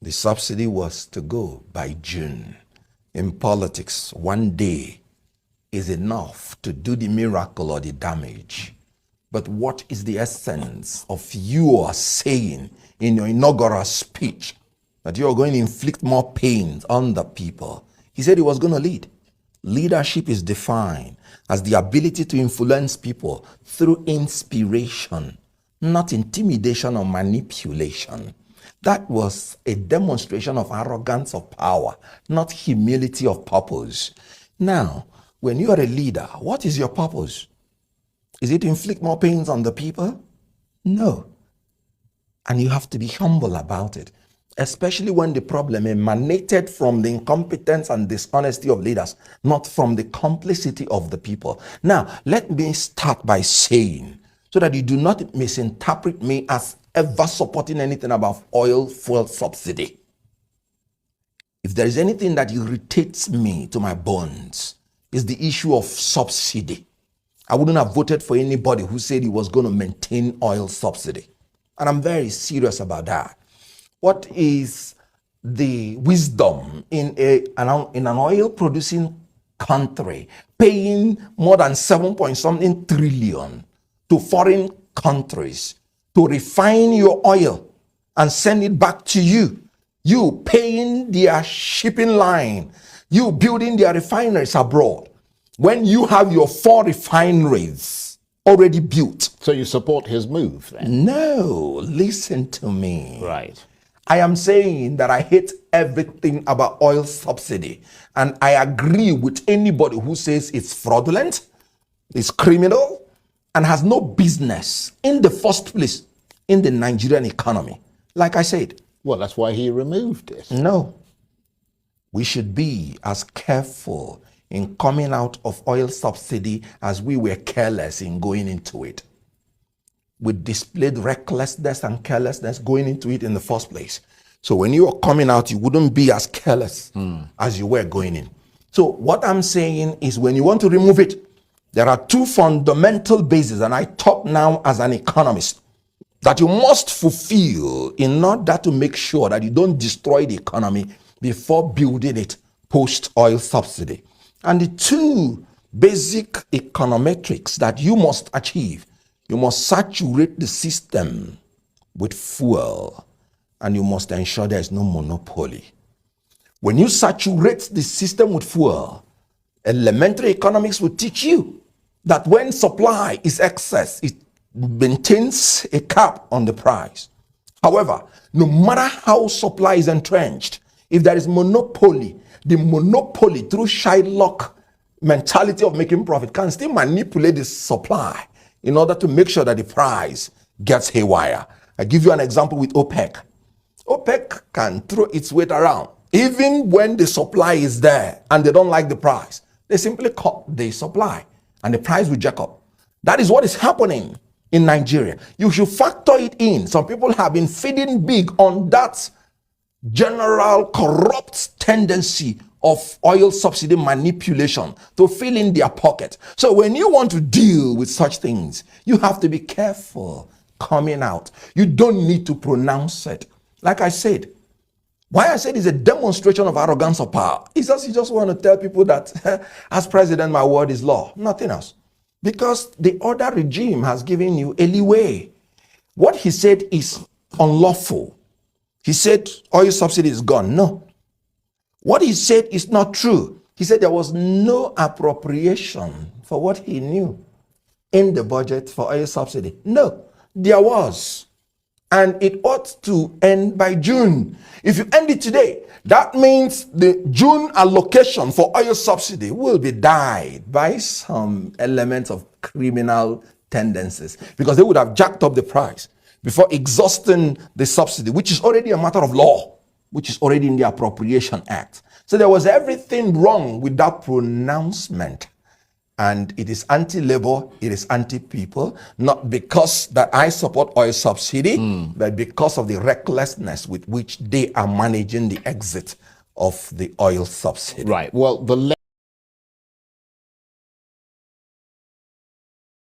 The subsidy was to go by June. In politics, one day is enough to do the miracle or the damage. But what is the essence of you are saying in your inaugural speech that you are going to inflict more pain on the people? He said he was going to lead. Leadership is defined as the ability to influence people through inspiration, not intimidation or manipulation. That was a demonstration of arrogance of power, not humility of purpose. Now, when you are a leader, what is your purpose? Is it to inflict more pains on the people? No. And you have to be humble about it, especially when the problem emanated from the incompetence and dishonesty of leaders, not from the complicity of the people. Now, let me start by saying, so that you do not misinterpret me as ever supporting anything about oil fuel subsidy. If there is anything that irritates me to my bones, is the issue of subsidy. I wouldn't have voted for anybody who said he was going to maintain oil subsidy. And I'm very serious about that. What is the wisdom in an oil producing country paying more than 7-point-something trillion to foreign countries to refine your oil and send it back to you? You paying their shipping line, you building their refineries abroad, when you have your 4 refineries already built. So you support his move then? No, listen to me. Right. I am saying that I hate everything about oil subsidy. And I agree with anybody who says it's fraudulent, it's criminal, and has no business in the first place in the Nigerian economy. Like I said. Well, that's why he removed it. No. We should be as careful in coming out of oil subsidy as we were careless in going into it. We displayed recklessness and carelessness going into it in the first place. So when you are coming out, you wouldn't be as careless as you were going in. So what I'm saying is, when you want to remove it, there are 2 fundamental bases, and I talk now as an economist, that you must fulfill in order to make sure that you don't destroy the economy before building it post-oil subsidy. And the 2 basic econometrics that you must achieve: you must saturate the system with fuel, and you must ensure there is no monopoly. When you saturate the system with fuel, elementary economics will teach you that when supply is excess, it maintains a cap on the price. However, no matter how supply is entrenched, if there is monopoly, the monopoly, through Shylock mentality of making profit, can still manipulate the supply in order to make sure that the price gets haywire. I give you an example with OPEC. OPEC can throw its weight around. Even when the supply is there and they don't like the price, they simply cut the supply and the price will jack up. That is what is happening in Nigeria. You should factor it in. Some people have been feeding big on that general corrupt tendency of oil subsidy manipulation to fill in their pocket. So when you want to deal with such things, you have to be careful coming out. You don't need to pronounce it. Like I said, why I said it's a demonstration of arrogance of power is just you just want to tell people that as president, my word is law, nothing else. Because the other regime has given you a leeway. What he said is unlawful. He said oil subsidy is gone. No. What he said is not true. He said there was no appropriation for what he knew in the budget for oil subsidy. No, there was. And it ought to end by June. If you end it today, that means the June allocation for oil subsidy will be dyed by some elements of criminal tendencies, because they would have jacked up the price before exhausting the subsidy, which is already a matter of law, which is already in the Appropriation Act. So there was everything wrong with that pronouncement. And it is anti-labor, it is anti-people, not because that I support oil subsidy, but because of the recklessness with which they are managing the exit of the oil subsidy. Right. Well, the